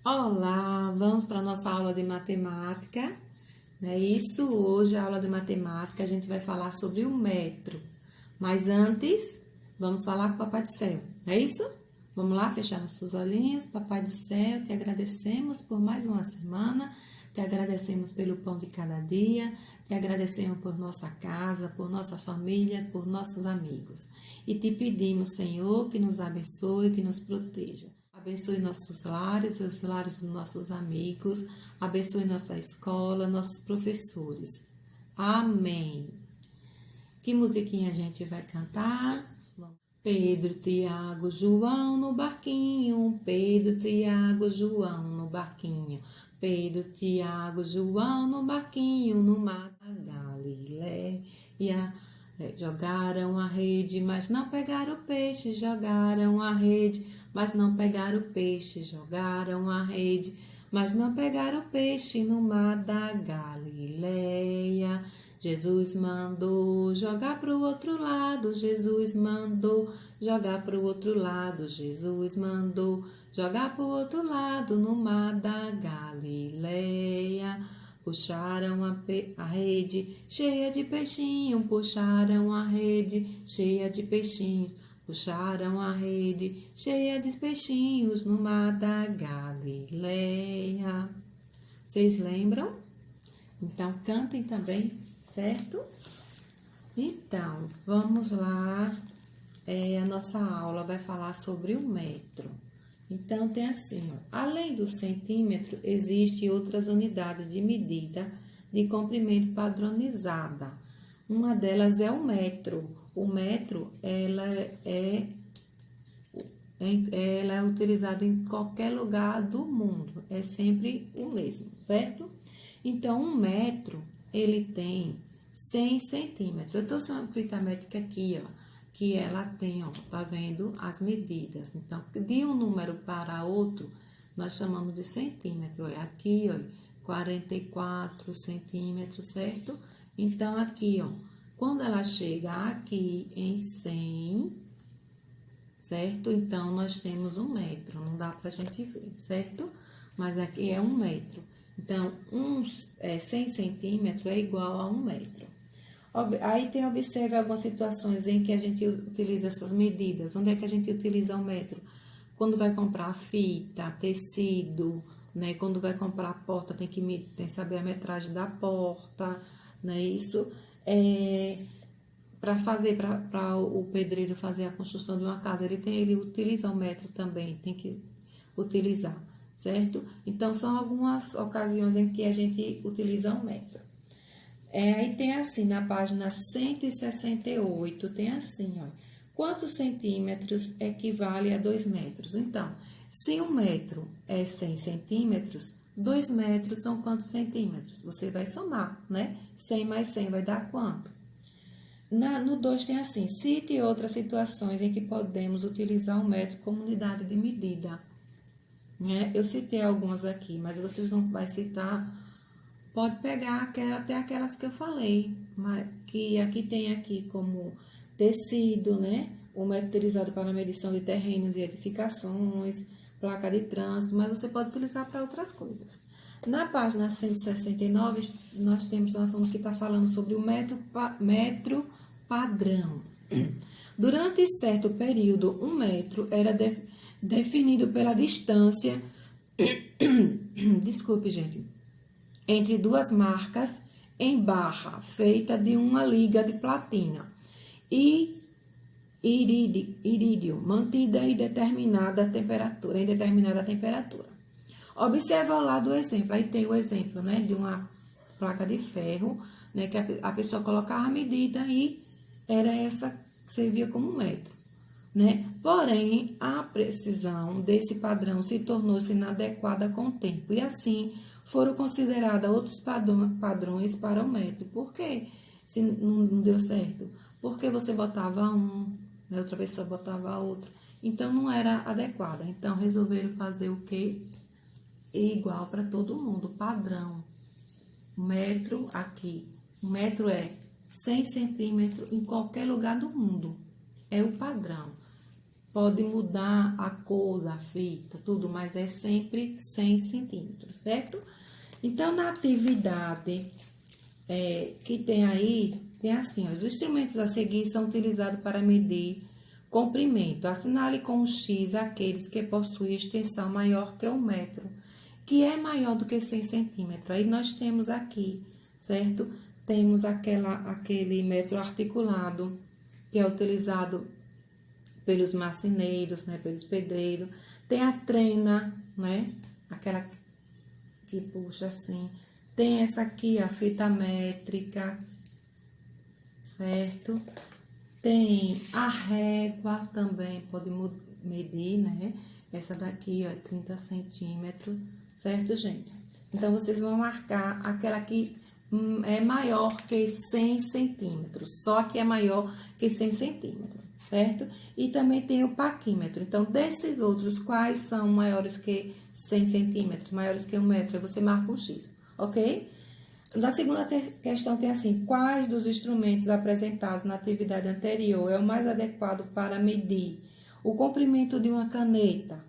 Olá, vamos para a nossa aula de matemática, não é isso? Hoje, a aula de matemática, a gente vai falar sobre o metro. Mas antes, vamos falar com o Papai do Céu, não é isso? Vamos lá, fechar nossos olhinhos. Papai do Céu, te agradecemos por mais uma semana, te agradecemos pelo pão de cada dia, te agradecemos por nossa casa, por nossa família, por nossos amigos. E te pedimos, Senhor, que nos abençoe, que nos proteja. Abençoe nossos lares, os lares dos nossos amigos, abençoe nossa escola, nossos professores. Amém. Que musiquinha a gente vai cantar? Pedro, Tiago, João no barquinho. Pedro, Tiago, João no barquinho. Pedro, Tiago, João no barquinho, no mar da Galileia. Jogaram a rede, mas não pegaram o peixe. Jogaram a rede, mas não pegaram o peixe. Jogaram a rede, mas não pegaram o peixe no mar da Galileia. Jesus mandou jogar para o outro lado, Jesus mandou jogar para o outro lado, Jesus mandou jogar para o outro lado, no mar da Galileia. Puxaram a rede cheia de peixinho, puxaram a rede cheia de peixinhos, puxaram a rede cheia de peixinhos no mar da Galileia. Vocês lembram? Então, cantem também, certo? Então, vamos lá. A nossa aula vai falar sobre o metro. Então, tem assim, ó, além do centímetro, existem outras unidades de medida de comprimento padronizada. Uma delas é o metro. O metro, ela é utilizada em qualquer lugar do mundo. É sempre o mesmo, certo? Então, um metro, ele tem 100 centímetros. Eu estou usando uma fita métrica aqui, ó, que ela tem, ó, tá vendo as medidas. Então, de um número para outro, nós chamamos de centímetro. Aqui, ó, 44 centímetros, certo? Então, aqui, ó, quando ela chega aqui em 100, certo? Então, nós temos um metro, não dá pra gente ver, certo? Mas aqui é um metro. Então, 100 centímetros é igual a 1 metro. Aí observe algumas situações em que a gente utiliza essas medidas. Onde é que a gente utiliza o metro? Quando vai comprar fita, tecido, né? Quando vai comprar a porta, tem que saber a metragem da porta, né? Isso para o pedreiro fazer a construção de uma casa, ele utiliza o metro também, tem que utilizar, certo? Então, são algumas ocasiões em que a gente utiliza o metro. Aí tem assim, na página 168, tem assim, ó. Quantos centímetros equivale a 2 metros? Então, se 1 metro é 100 centímetros, 2 metros são quantos centímetros? Você vai somar, né? 100 mais 100 vai dar quanto? No 2 tem assim, cite outras situações em que podemos utilizar o metro como unidade de medida. Né? Eu citei algumas aqui, mas vocês vão citar, pode pegar até aquelas que eu falei, mas que aqui tem aqui como tecido, né? O método utilizado para a medição de terrenos e edificações, placa de trânsito, mas você pode utilizar para outras coisas. Na página 169, nós temos um assunto que está falando sobre o metro padrão. Durante certo período, um metro era definido pela distância, desculpe, gente, entre duas marcas em barra, feita de uma liga de platina e irídio, mantida em determinada temperatura. Observa ao lado o exemplo. Aí tem o exemplo, né, de uma placa de ferro, né, que a pessoa colocava a medida e era essa que servia como um metro, né? Porém, a precisão desse padrão se tornou-se inadequada com o tempo e assim foram considerados outros padrões para o metro. Por quê? Se não deu certo? Porque você botava um, né, outra pessoa botava outro. Então, não era adequada. Então, resolveram fazer o quê? Igual para todo mundo, padrão. Metro aqui. Um metro é 100 centímetros em qualquer lugar do mundo. É o padrão. pode mudar a cor da fita, tudo, mas é sempre 100 centímetros, certo? Então, na atividade que tem aí, tem assim, ó, os instrumentos a seguir são utilizados para medir comprimento. Assinale com um X aqueles que possuem extensão maior que 1 metro, que é maior do que 100 centímetros. Aí nós temos aqui, certo? Temos aquele metro articulado, que é utilizado pelos marceneiros, né? Pelos pedreiros. Tem a trena, né? Aquela que puxa assim. Tem essa aqui, a fita métrica, certo? Tem a régua também, pode medir, né? Essa daqui, ó, é 30 centímetros, certo, gente? Então, vocês vão marcar aquela que é maior que 100 centímetros, só que é maior que 100 centímetros, certo? E também tem o paquímetro. Então, desses outros, quais são maiores que 100 centímetros, maiores que 1 metro? Aí você marca um X, ok? Na segunda questão tem assim, quais dos instrumentos apresentados na atividade anterior é o mais adequado para medir o comprimento de uma caneta,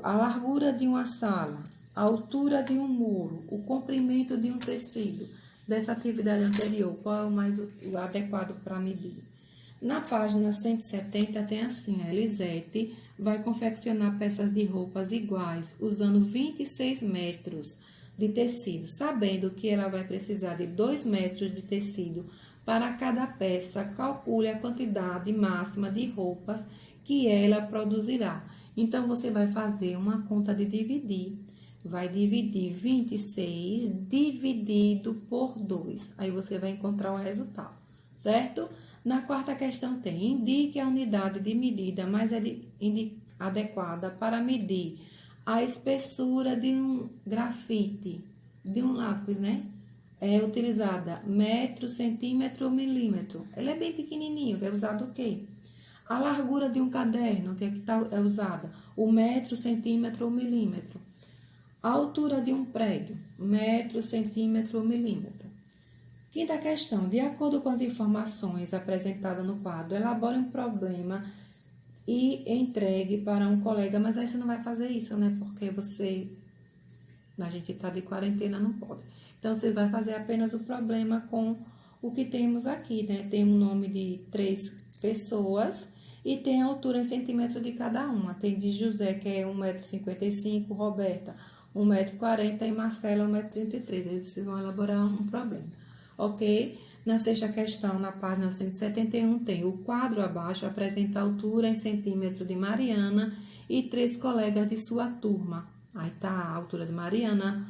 a largura de uma sala, a altura de um muro, o comprimento de um tecido dessa atividade anterior, qual é o mais adequado para medir? Na página 170 tem assim, a Elisete vai confeccionar peças de roupas iguais, usando 26 metros de tecido, sabendo que ela vai precisar de 2 metros de tecido para cada peça. Calcule a quantidade máxima de roupas que ela produzirá. Então, você vai fazer uma conta de dividir. Vai dividir 26 dividido por 2. Aí, você vai encontrar o resultado, certo? Na quarta questão tem, indique a unidade de medida mais adequada para medir a espessura de um grafite, de um lápis, né? É utilizada metro, centímetro ou milímetro. Ele é bem pequenininho, que é usado o quê? A largura de um caderno, que é usada, o metro, centímetro ou milímetro. A altura de um prédio, metro, centímetro ou milímetro. Quinta questão, de acordo com as informações apresentadas no quadro, elabore um problema e entregue para um colega, mas aí você não vai fazer isso, né? Porque a gente tá de quarentena, não pode. Então, você vai fazer apenas o problema com o que temos aqui, né? Tem um nome de 3 pessoas e tem a altura em centímetros de cada uma. Tem de José, que é 1,55 m, Roberta, 1,40 m e Marcela, 1,33 m. Aí vocês vão elaborar um problema, ok? Na sexta questão, na página 171, tem o quadro abaixo, apresenta a altura em centímetro de Mariana e 3 colegas de sua turma. Aí tá a altura de Mariana,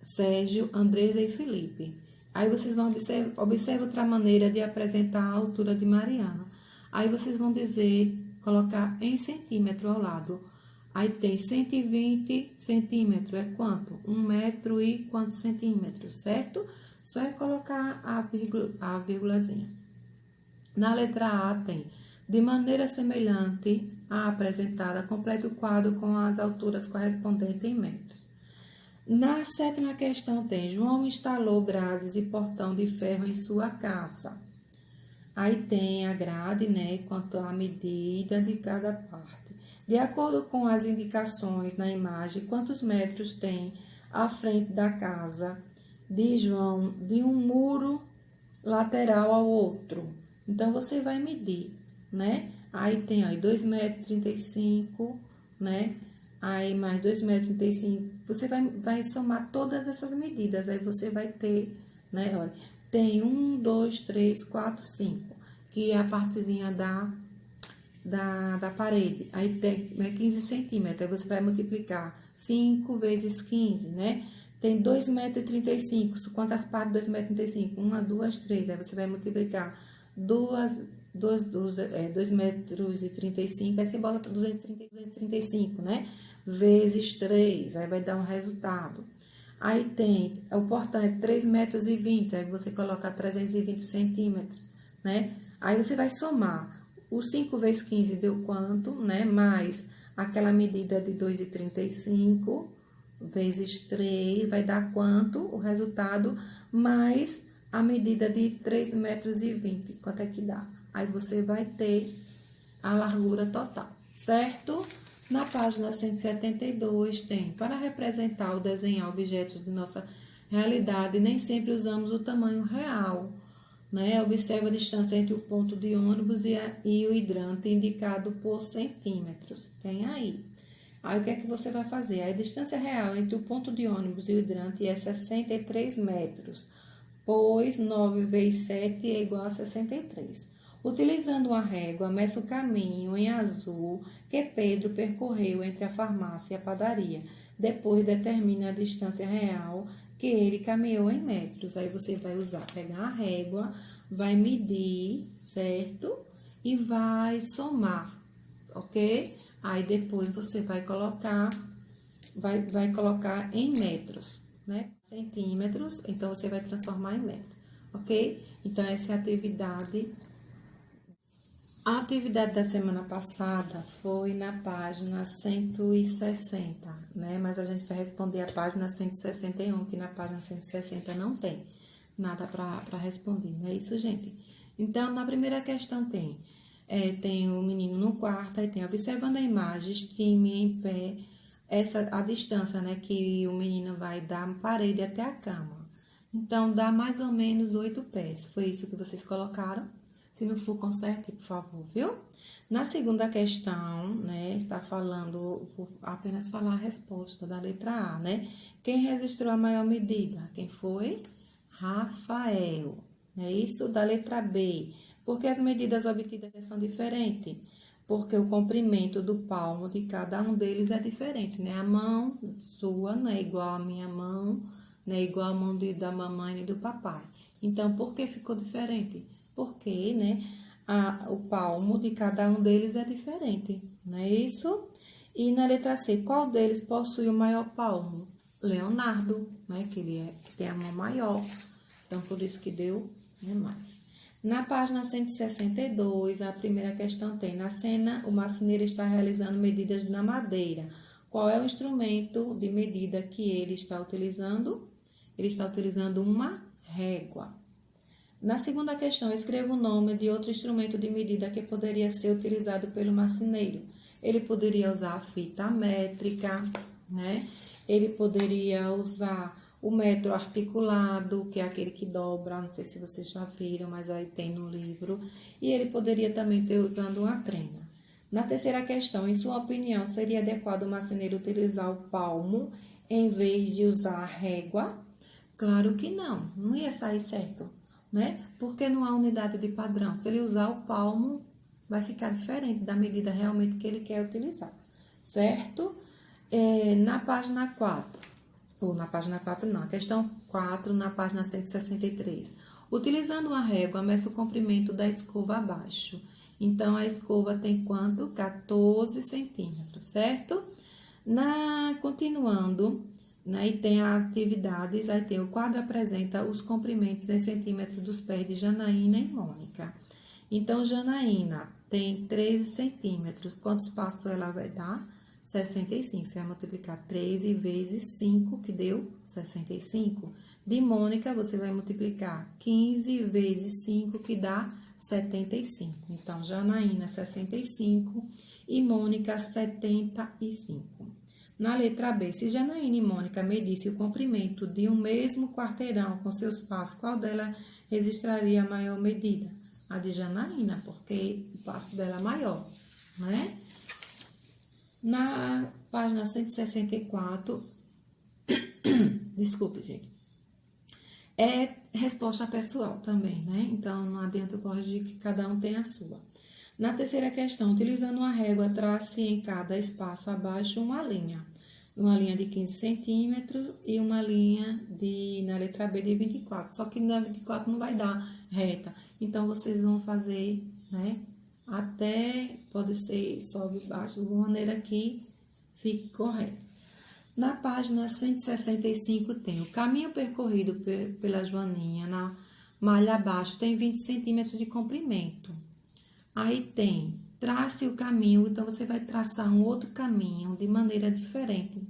Sérgio, Andresa e Felipe. Aí vocês vão observar outra maneira de apresentar a altura de Mariana. Aí vocês vão colocar em centímetro ao lado. Aí tem 120 centímetros, é quanto? 1 metro e quantos centímetros, certo? Só é colocar a vírgulazinha. Na letra A tem, de maneira semelhante à apresentada, complete o quadro com as alturas correspondentes em metros. Na sétima questão tem, João instalou grades e portão de ferro em sua casa. Aí tem a grade, né, quanto à medida de cada parte. De acordo com as indicações na imagem, quantos metros tem à frente da casa de João, de um muro lateral ao outro? Então, você vai medir, né? Aí tem, ó, 2,35 m, né? Aí, mais 2,35 m. Você vai somar todas essas medidas. Aí, você vai ter, né? Olha, tem 1, 2, 3, 4, 5. Que é a partezinha da parede. Aí, tem 15 centímetros. Aí, você vai multiplicar 5 vezes 15, né? Tem 2,35 m. Quantas partes de 2,35 m? 1, 2, 3. Aí, você vai multiplicar 2,35 metros. Aí você bota 235, né? Vezes 3. Aí vai dar um resultado. Aí tem, o portão é 3,20 metros. Aí você coloca 320 centímetros, né? Aí você vai somar. O 5 vezes 15 deu quanto, né? Mais aquela medida de 2,35 vezes 3 vai dar quanto? O resultado mais a medida de 3,20 metros. Quanto é que dá? Aí você vai ter a largura total, certo? Na página 172 tem, para representar ou desenhar objetos de nossa realidade, nem sempre usamos o tamanho real, né? Observe a distância entre o ponto de ônibus e o hidrante, indicado por centímetros. Tem aí. Aí, o que é que você vai fazer? A distância real entre o ponto de ônibus e o hidrante é 63 metros, pois 9 vezes 7 é igual a 63. Utilizando uma régua, meça o caminho em azul que Pedro percorreu entre a farmácia e a padaria. Depois, determine a distância real que ele caminhou em metros. Aí, você vai pegar a régua, vai medir, certo? E vai somar, ok? Aí, depois, você vai colocar em metros, né? Centímetros, então, você vai transformar em metros, ok? Então, essa é a atividade. A atividade da semana passada foi na página 160, né? Mas a gente vai responder a página 161, que na página 160 não tem nada para responder, não é isso, gente? Então, na primeira questão tem o menino no quarto, aí tem observando a imagem, estime em pé a distância, né, que o menino vai da parede até a cama. Então, dá mais ou menos 8 pés. Foi isso que vocês colocaram? Se não for, conserte, por favor, viu? Na segunda questão, né, está falando, vou apenas falar a resposta da letra A, né? Quem registrou a maior medida? Quem foi? Rafael. É isso? Da letra B. Porque as medidas obtidas são diferentes? Porque o comprimento do palmo de cada um deles é diferente, né? A mão sua não é igual à minha mão, não é igual à mão da mamãe e do papai. Então, por que ficou diferente? Porque, né, o palmo de cada um deles é diferente, não é isso? E na letra C, qual deles possui o maior palmo? Leonardo, né, que tem a mão maior, então por isso que deu mais. Na página 162, a primeira questão tem, na cena, o marceneiro está realizando medidas na madeira. Qual é o instrumento de medida que ele está utilizando? Ele está utilizando uma régua. Na segunda questão, escreva o nome de outro instrumento de medida que poderia ser utilizado pelo marceneiro. Ele poderia usar a fita métrica, né? Ele poderia usar o metro articulado, que é aquele que dobra, não sei se vocês já viram, mas aí tem no livro. E ele poderia também ter usando uma trena. Na terceira questão, em sua opinião, seria adequado o marceneiro utilizar o palmo em vez de usar a régua? Claro que não ia sair certo, né? Porque não há unidade de padrão. Se ele usar o palmo, vai ficar diferente da medida realmente que ele quer utilizar, certo? Na página 4, ou na página 4 não, a questão 4, na página 163. Utilizando uma régua, meça o comprimento da escova abaixo. Então, a escova tem quanto? 14 centímetros, certo? Continuando, né, e tem as atividades, aí tem o quadro apresenta os comprimentos em centímetros dos pés de Janaína e Mônica. Então, Janaína tem 13 centímetros. Quantos passos ela vai dar? 65. Você vai multiplicar 13 vezes 5, que deu 65. De Mônica, você vai multiplicar 15 vezes 5, que dá 75. Então, Janaína, 65 e Mônica, 75. Na letra B, se Janaína e Mônica medissem o comprimento de um mesmo quarteirão com seus passos, qual dela registraria a maior medida? A de Janaína, porque o passo dela é maior, né? Na página 164, desculpe, gente, é resposta pessoal também, né? Então, não adianta corrigir que cada um tem a sua. Na terceira questão, utilizando uma régua, trace em cada espaço abaixo uma linha de 15 centímetros e uma linha na letra B de 24. Só que na 24 não vai dar reta. Então, vocês vão fazer, né? Até, pode ser sobe e baixo, de maneira que fique correto. Na página 165 tem o caminho percorrido pela Joaninha na malha abaixo tem 20 centímetros de comprimento. Aí tem, trace o caminho, então você vai traçar um outro caminho de maneira diferente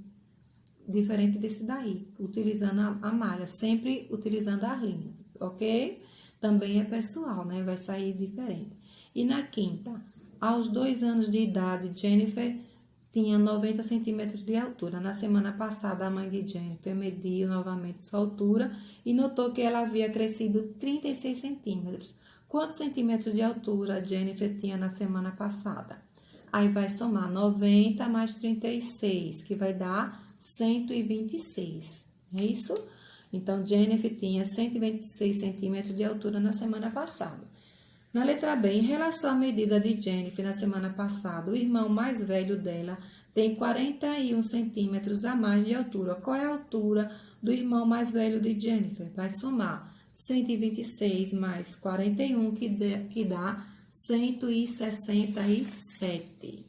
desse daí, utilizando a malha, sempre utilizando as linhas, ok? Também é pessoal, né? Vai sair diferente. E na quinta, Aos 2 anos de idade, Jennifer tinha 90 centímetros de altura. Na semana passada, a mãe de Jennifer mediu novamente sua altura e notou que ela havia crescido 36 centímetros. Quantos centímetros de altura Jennifer tinha na semana passada? Aí vai somar 90 mais 36, que vai dar 126. É isso? Então, Jennifer tinha 126 centímetros de altura na semana passada. Na letra B, em relação à medida de Jennifer na semana passada, o irmão mais velho dela tem 41 centímetros a mais de altura. Qual é a altura do irmão mais velho de Jennifer? Vai somar 126 mais 41, que dá 167.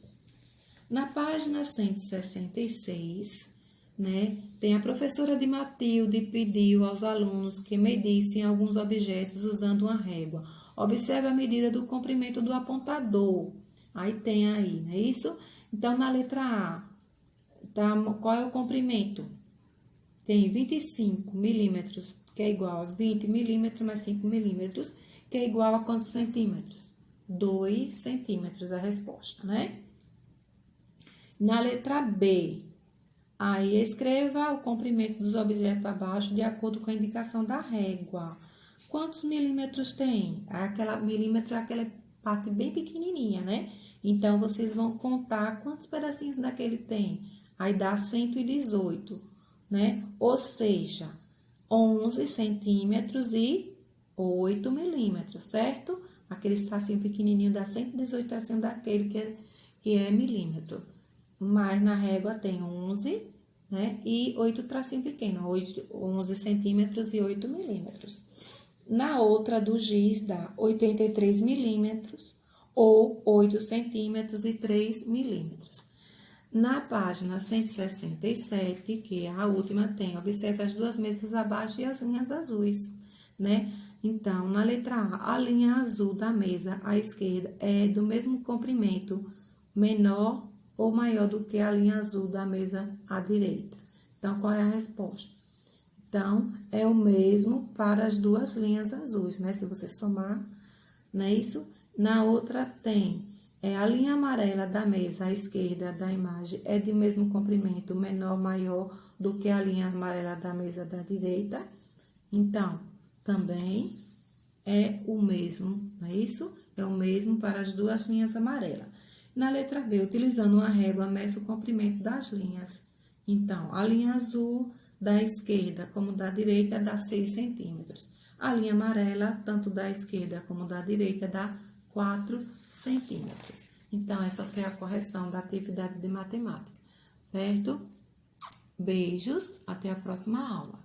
Na página 166, tem a professora de Matilde pediu aos alunos que medissem alguns objetos usando uma régua. Observe a medida do comprimento do apontador. Aí tem aí, não é isso? Então, na letra A, qual é o comprimento? Tem 25 milímetros, que é igual a 20 milímetros mais 5 milímetros, que é igual a quantos centímetros? 2 centímetros a resposta, né? Na letra B, aí escreva o comprimento dos objetos abaixo de acordo com a indicação da régua. Quantos milímetros tem? Milímetro é aquela parte bem pequenininha, né? Então, vocês vão contar quantos pedacinhos daquele tem. Aí dá 118, né? Ou seja, 11 centímetros e 8 milímetros, certo? Aquele tracinho pequenininho dá 118 tracinhos daquele que é milímetro. Mas na régua tem 11, né? E 8 tracinhos pequenos, 11 centímetros e 8 milímetros. Na outra do giz dá 83 milímetros ou 8 centímetros e 3 milímetros. Na página 167, que é a última, observe as duas mesas abaixo e as linhas azuis, né? Então, na letra A, a linha azul da mesa à esquerda é do mesmo comprimento, menor ou maior do que a linha azul da mesa à direita. Então, qual é a resposta? Então, é o mesmo para as duas linhas azuis, né? Se você somar, não é isso? Na outra tem a linha amarela da mesa à esquerda da imagem é de mesmo comprimento, menor ou maior do que a linha amarela da mesa da direita. Então, também é o mesmo, não é isso? É o mesmo para as duas linhas amarelas. Na letra B, utilizando uma régua, mede o comprimento das linhas. Então, a linha azul da esquerda como da direita dá 6 centímetros. A linha amarela, tanto da esquerda como da direita, dá 4 centímetros. Então, essa foi a correção da atividade de matemática, certo? Beijos, até a próxima aula.